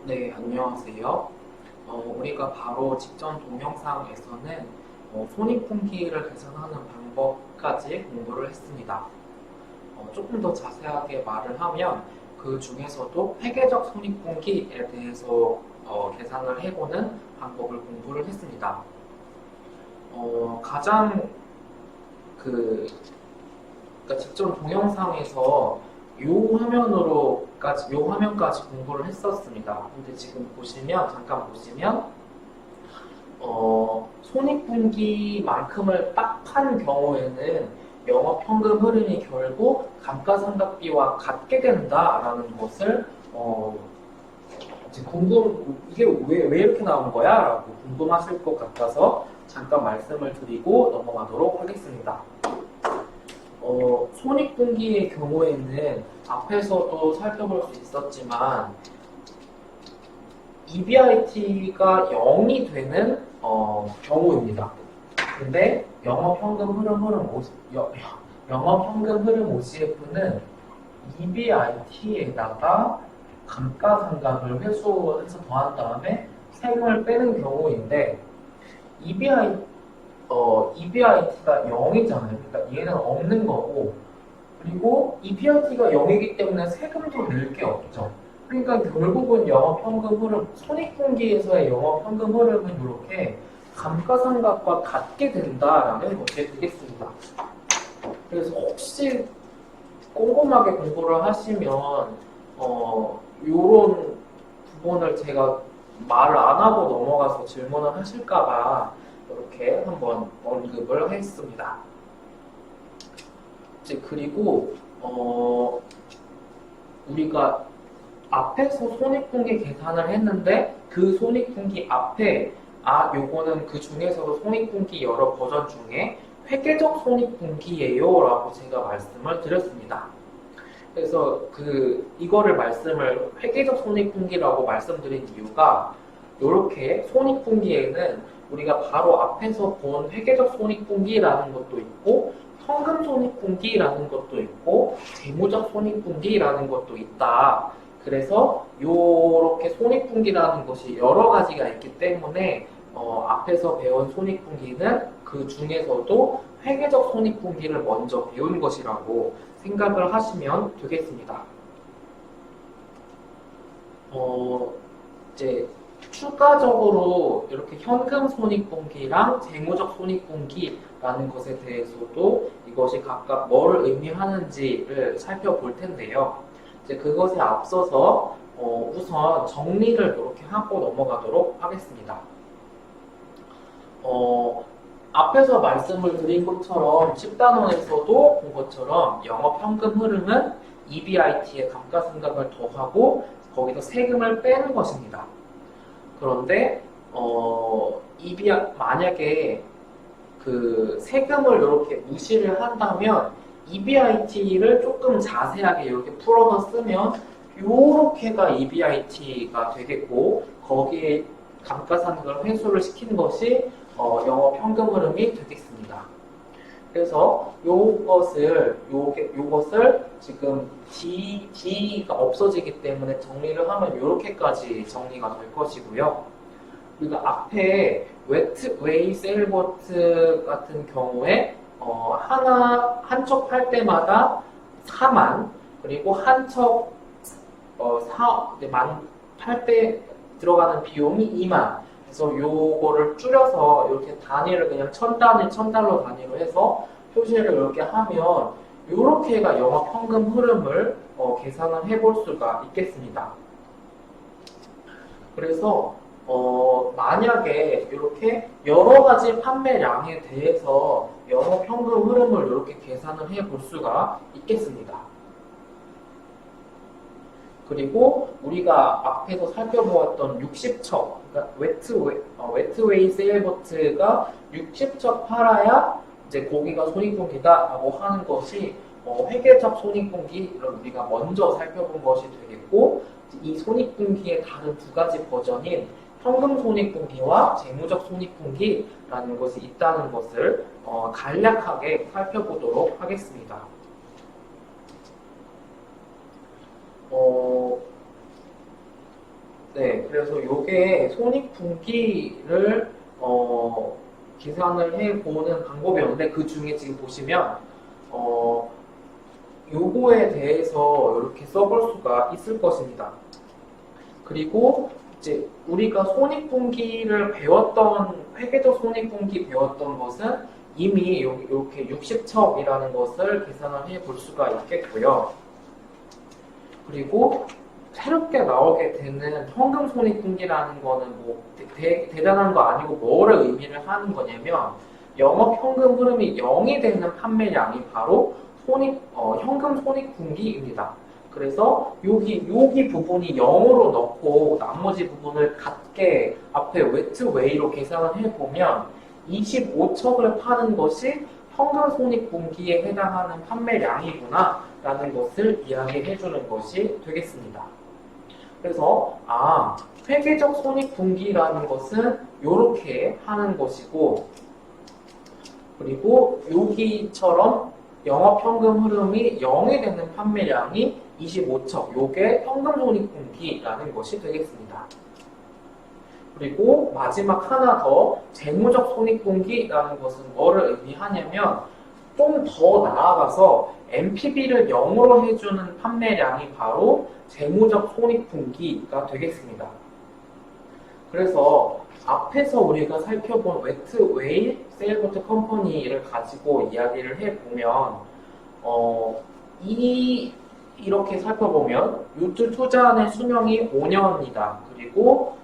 네, 안녕하세요. 우리가 바로 직전 동영상에서는 손익분기를 계산하는 방법까지 공부를 했습니다. 조금 더 자세하게 말을 하면 그 중에서도 회계적 손익분기에 대해서 계산을 해보는 방법을 공부를 했습니다. 가장 그 그러니까 직전 동영상에서 요 화면까지 공부를 했었습니다. 근데 지금 보시면, 잠깐 보시면, 손익분기만큼을 딱 한 경우에는 영업현금 흐름이 결국 감가상각비와 같게 된다라는 것을, 이제 이게 왜 이렇게 나온 거야? 라고 궁금하실 것 같아서 잠깐 말씀을 드리고 넘어가도록 하겠습니다. 손익분기의 경우에는 앞에서도 살펴볼 수 있었지만 EBIT가 0이 되는 경우입니다. 근데 영업현금 흐름 OCF는 EBIT에다가 감가상각을 회수해서 더한 다음에 세금을 빼는 경우인데 EBIT가 0이잖아요. 그러니까 얘는 없는 거고, 그리고 EBIT가 0이기 때문에 세금도 낼 게 없죠. 그러니까 결국은 영업현금 흐름, 손익분기에서의 영업현금 흐름은 이렇게 감가상각과 같게 된다라는 것이 되겠습니다. 그래서 혹시 꼼꼼하게 공부를 하시면 이런 부분을 제가 말을 안 하고 넘어가서 질문을 하실까봐 이렇게 한번 언급을 했습니다. 이제 그리고 우리가 앞에서 손익분기 계산을 했는데 그 손익분기 앞에 요거는 그 중에서도 손익분기 여러 버전 중에 회계적 손익분기예요 라고 제가 말씀을 드렸습니다. 그래서 이거를 회계적 손익분기라고 말씀드린 이유가 이렇게 손익분기에는 우리가 바로 앞에서 본 회계적 손익분기라는 것도 있고 현금 손익분기라는 것도 있고 재무적 손익분기라는 것도 있다. 그래서 이렇게 손익분기라는 것이 여러 가지가 있기 때문에 앞에서 배운 손익분기는 그 중에서도 회계적 손익분기를 먼저 배운 것이라고 생각을 하시면 되겠습니다. 이제 추가적으로 이렇게 현금 손익분기랑 재무적 손익분기라는 것에 대해서도 이것이 각각 뭐를 의미하는지를 살펴볼 텐데요. 이제 그것에 앞서서 우선 정리를 이렇게 하고 넘어가도록 하겠습니다. 앞에서 말씀을 드린 것처럼 10단원에서도 본 것처럼 영업현금 흐름은 EBIT에 감가상각을 더하고 거기서 세금을 빼는 것입니다. 그런데 만약에 그 세금을 이렇게 무시를 한다면 EBIT를 조금 자세하게 이렇게 풀어서 쓰면 요렇게가 EBIT가 되겠고 거기에 감가상각을 회수를 시킨 것이 영업현금 흐름이 되겠습니다. 그래서 요것을 지금 D가 없어지기 때문에 정리를 하면 이렇게까지 정리가 될 것이고요. 그리고 앞에 웨트웨이 세일보트 같은 경우에 한척 팔 때마다 4만 그리고 한척 팔 때 들어가는 비용이 2만. 그래서 요거를 줄여서 이렇게 단위를 그냥 1000달러 단위로 해서 표시를 이렇게 하면 요렇게가 영업현금 흐름을 계산을 해볼 수가 있겠습니다. 그래서 만약에 이렇게 여러 가지 판매량에 대해서 영업현금 흐름을 이렇게 계산을 해볼 수가 있겠습니다. 그리고 우리가 앞에서 살펴보았던 60척, 그러니까 웨트웨이 세일보트가 60척 팔아야 이제 고기가 손익분기다라고 하는 것이 회계적 손익분기를 우리가 먼저 살펴본 것이 되겠고, 이 손익분기의 다른 두 가지 버전인 현금 손익분기와 재무적 손익분기라는 것이 있다는 것을 간략하게 살펴보도록 하겠습니다. 네, 그래서 요게 손익분기를 계산을 해보는 방법이었는데 그 중에 지금 보시면 어, 요거에 대해서 이렇게 써볼 수가 있을 것입니다. 그리고 이제 우리가 손익분기를 배웠던 회계적 손익분기 배웠던 것은 이미 이렇게 60척이라는 것을 계산을 해볼 수가 있겠고요. 그리고 새롭게 나오게 되는 현금 손익분기라는 거는 뭐 대단한 거 아니고 뭐를 의미를 하는 거냐면 영업 현금 흐름이 0이 되는 판매량이 바로 현금 손익분기입니다. 그래서 여기 부분이 0으로 넣고 나머지 부분을 같게 앞에 웨이로 계산을 해보면 25척을 파는 것이 현금 손익분기에 해당하는 판매량이구나 라는 것을 이야기해 주는 것이 되겠습니다. 그래서 회계적 손익분기라는 것은 이렇게 하는 것이고, 그리고 여기처럼 영업현금 흐름이 0이 되는 판매량이 25척, 요게 현금 손익분기라는 것이 되겠습니다. 그리고 마지막 하나 더 재무적 손익분기라는 것은 뭐를 의미하냐면 좀 더 나아가서 NPV를 0으로 해주는 판매량이 바로 재무적 손익분기가 되겠습니다. 그래서 앞에서 우리가 살펴본 웨트웨이 세일버트 컴퍼니를 가지고 이야기를 해보면 이렇게 살펴보면 요트 투자안의 수명이 5년이다. 그리고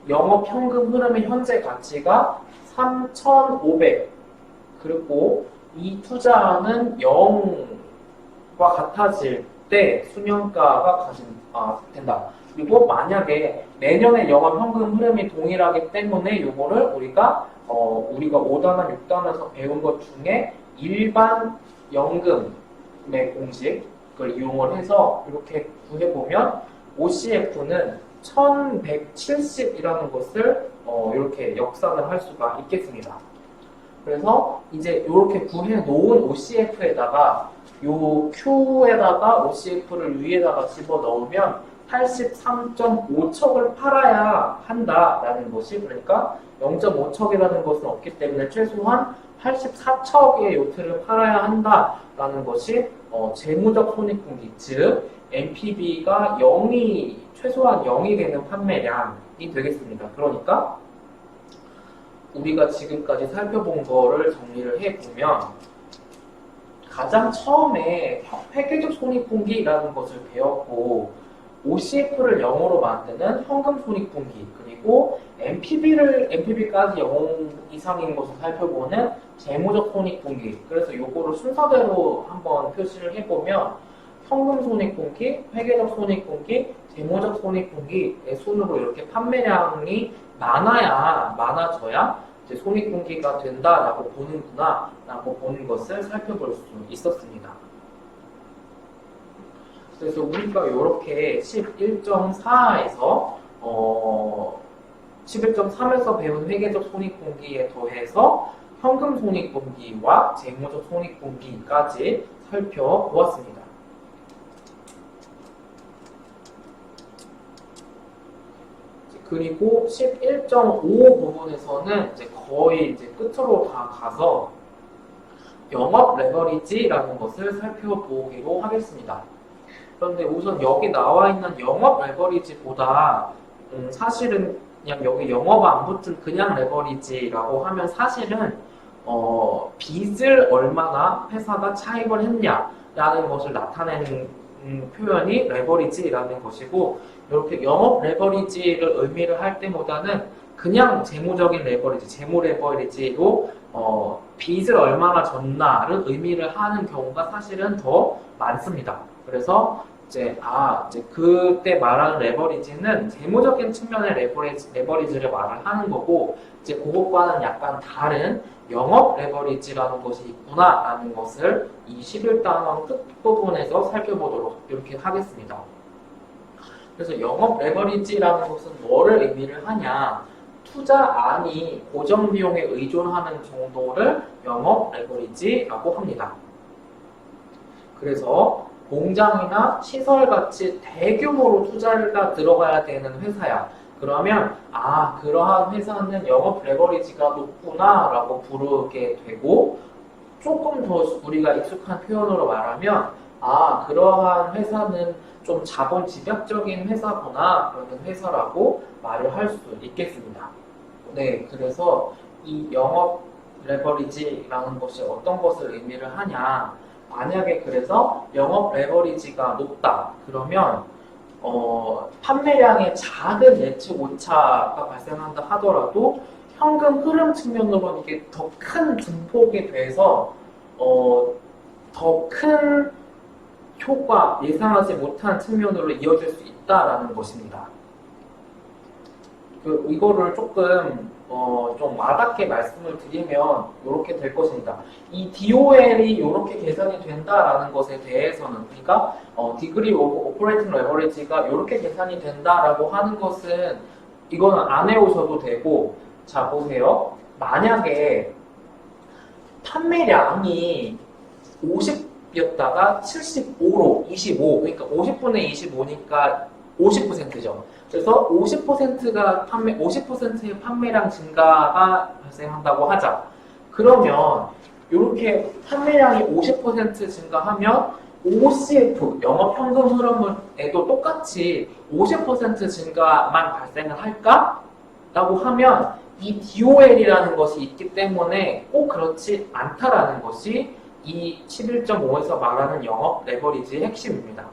영업 현금 흐름의 현재 가치가 3,500. 그리고 이 투자는 0과 같아질 때 수명가가 된다. 그리고 만약에 내년에 영업 현금 흐름이 동일하기 때문에 이거를 우리가 5단원, 6단원에서 배운 것 중에 일반 연금의 공식을 이용을 해서 이렇게 구해보면 OCF는 1170이라는 것을 이렇게 역산을 할 수가 있겠습니다. 그래서 이제 이렇게 구해 놓은 OCF에다가 요 Q에다가 OCF를 위에다가 집어 넣으면 83.5척을 팔아야 한다라는 것이, 그러니까 0.5척이라는 것은 없기 때문에 최소한 84척의 요트를 팔아야 한다라는 것이 재무적 손익분기, 즉 NPV가 최소한 0이 되는 판매량이 되겠습니다. 그러니까 우리가 지금까지 살펴본 거를 정리를 해보면 가장 처음에 회계적 손익분기라는 것을 배웠고 OCF를 0으로 만드는 현금 손익분기, 그리고 NPV까지 0 이상인 것을 살펴보는 재무적 손익분기. 그래서 요거를 순서대로 한번 표시를 해보면 현금 손익분기, 회계적 손익분기, 재무적 손익분기의 순으로 이렇게 판매량이 많아져야 이제 손익분기가 된다라고 보는구나 라고 보는 것을 살펴볼 수 있었습니다. 그래서 우리가 이렇게 11.4에서 11.3에서 배운 회계적 손익분기에 더해서 현금 손익분기와 재무적 손익분기까지 살펴보았습니다. 그리고 11.5 부분에서는 이제 거의 이제 끝으로 다 가서 영업 레버리지라는 것을 살펴보기로 하겠습니다. 그런데 우선 여기 나와 있는 영업 레버리지보다 사실은 그냥 여기 영업 안 붙은 그냥 레버리지라고 하면 사실은 빚을 얼마나 회사가 차입을 했냐라는 것을 나타내는 표현이 레버리지라는 것이고, 이렇게 영업 레버리지를 의미를 할 때보다는 그냥 재무적인 레버리지, 재무 레버리지로 빚을 얼마나 졌나를 의미를 하는 경우가 사실은 더 많습니다. 그래서 이제 그때 말하는 레버리지는 재무적인 측면의 레버리지를 말을 하는 거고, 이제 그것과는 약간 다른 영업 레버리지라는 것이 있구나라는 것을 이 11단원 끝부분에서 살펴보도록 이렇게 하겠습니다. 그래서 영업 레버리지라는 것은 뭐를 의미를 하냐? 투자안이 고정 비용에 의존하는 정도를 영업 레버리지라고 합니다. 그래서 공장이나 시설같이 대규모로 투자가 들어가야 되는 회사야. 그러면 그러한 회사는 영업 레버리지가 높구나라고 부르게 되고, 조금 더 우리가 익숙한 표현으로 말하면 그러한 회사는 좀 자본 집약적인 회사구나, 그러는 회사라고 말을 할 수 있겠습니다. 네, 그래서 이 영업 레버리지라는 것이 어떤 것을 의미를 하냐, 만약에 그래서 영업 레버리지가 높다 그러면 판매량의 작은 예측 오차가 발생한다 하더라도 현금 흐름 측면으로는 이게 더 큰 증폭이 돼서 더 큰 효과, 예상하지 못한 측면으로 이어질 수 있다라는 것입니다. 이거를 조금 좀 와닿게 말씀을 드리면 이렇게 될 것입니다. 이 DOL이 이렇게 계산이 된다라는 것에 대해서는, 그러니까 Degree of Operating Leverage가 이렇게 계산이 된다라고 하는 것은 이거는 안 해오셔도 되고, 자 보세요. 만약에 판매량이 50였다가 75로 25, 그러니까 50분의 25니까 50%죠. 그래서 50%의 판매량 증가가 발생한다고 하자. 그러면 이렇게 판매량이 50% 증가하면 OCF, 영업현금 흐름에도 똑같이 50% 증가만 발생을 할까? 라고 하면 이 DOL이라는 것이 있기 때문에 꼭 그렇지 않다라는 것이 이 11.5에서 말하는 영업 레버리지의 핵심입니다.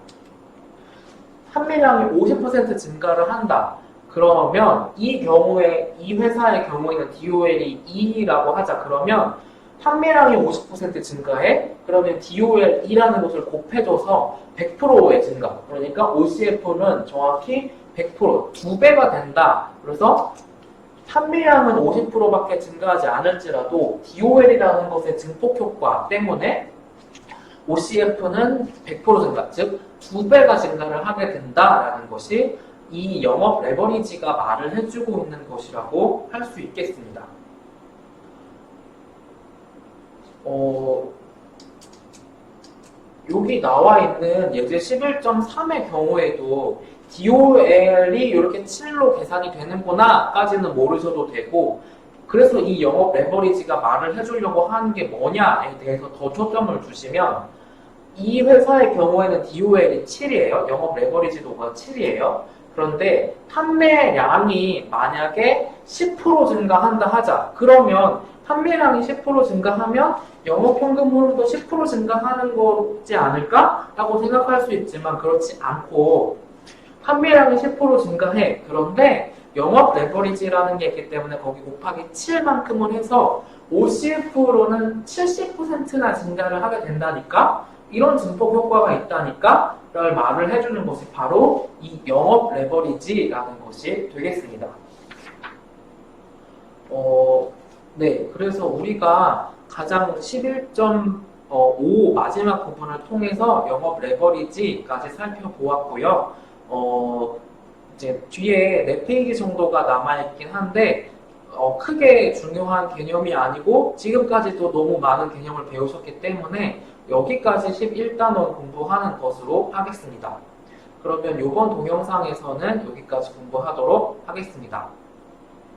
판매량이 50% 증가를 한다. 그러면 이 경우에, 이 회사의 경우에는 DOL이 2라고 하자. 그러면 판매량이 50% 증가해? 그러면 DOL 2라는 것을 곱해줘서 100%의 증가. 그러니까 OCF는 정확히 100%, 2배가 된다. 그래서 판매량은 50%밖에 증가하지 않을지라도 DOL이라는 것의 증폭 효과 때문에 OCF는 100% 증가, 즉 2배가 증가를 하게 된다라는 것이 이 영업 레버리지가 말을 해주고 있는 것이라고 할 수 있겠습니다. 여기 나와 있는 예제 11.3의 경우에도 DOL이 이렇게 7로 계산이 되는구나 까지는 모르셔도 되고, 그래서 이 영업 레버리지가 말을 해주려고 하는 게 뭐냐에 대해서 더 초점을 두시면, 이 회사의 경우에는 DOL이 7이에요. 영업 레버리지도가 7이에요. 그런데 판매량이 만약에 10% 증가한다 하자. 그러면 판매량이 10% 증가하면 영업현금 흐름도 10% 증가하는 거지 않을까? 라고 생각할 수 있지만 그렇지 않고, 판매량이 10% 증가해. 그런데 영업 레버리지라는 게 있기 때문에 거기 곱하기 7만큼을 해서 OCF로는 70%나 증가를 하게 된다니까? 이런 증폭 효과가 있다니까? 를 말을 해주는 것이 바로 이 영업 레버리지라는 것이 되겠습니다. 네, 그래서 우리가 가장 11.5 마지막 부분을 통해서 영업 레버리지까지 살펴보았고요. 이제 뒤에 4페이지 정도가 남아있긴 한데 크게 중요한 개념이 아니고 지금까지도 너무 많은 개념을 배우셨기 때문에 여기까지 11단원 공부하는 것으로 하겠습니다. 그러면 이번 동영상에서는 여기까지 공부하도록 하겠습니다.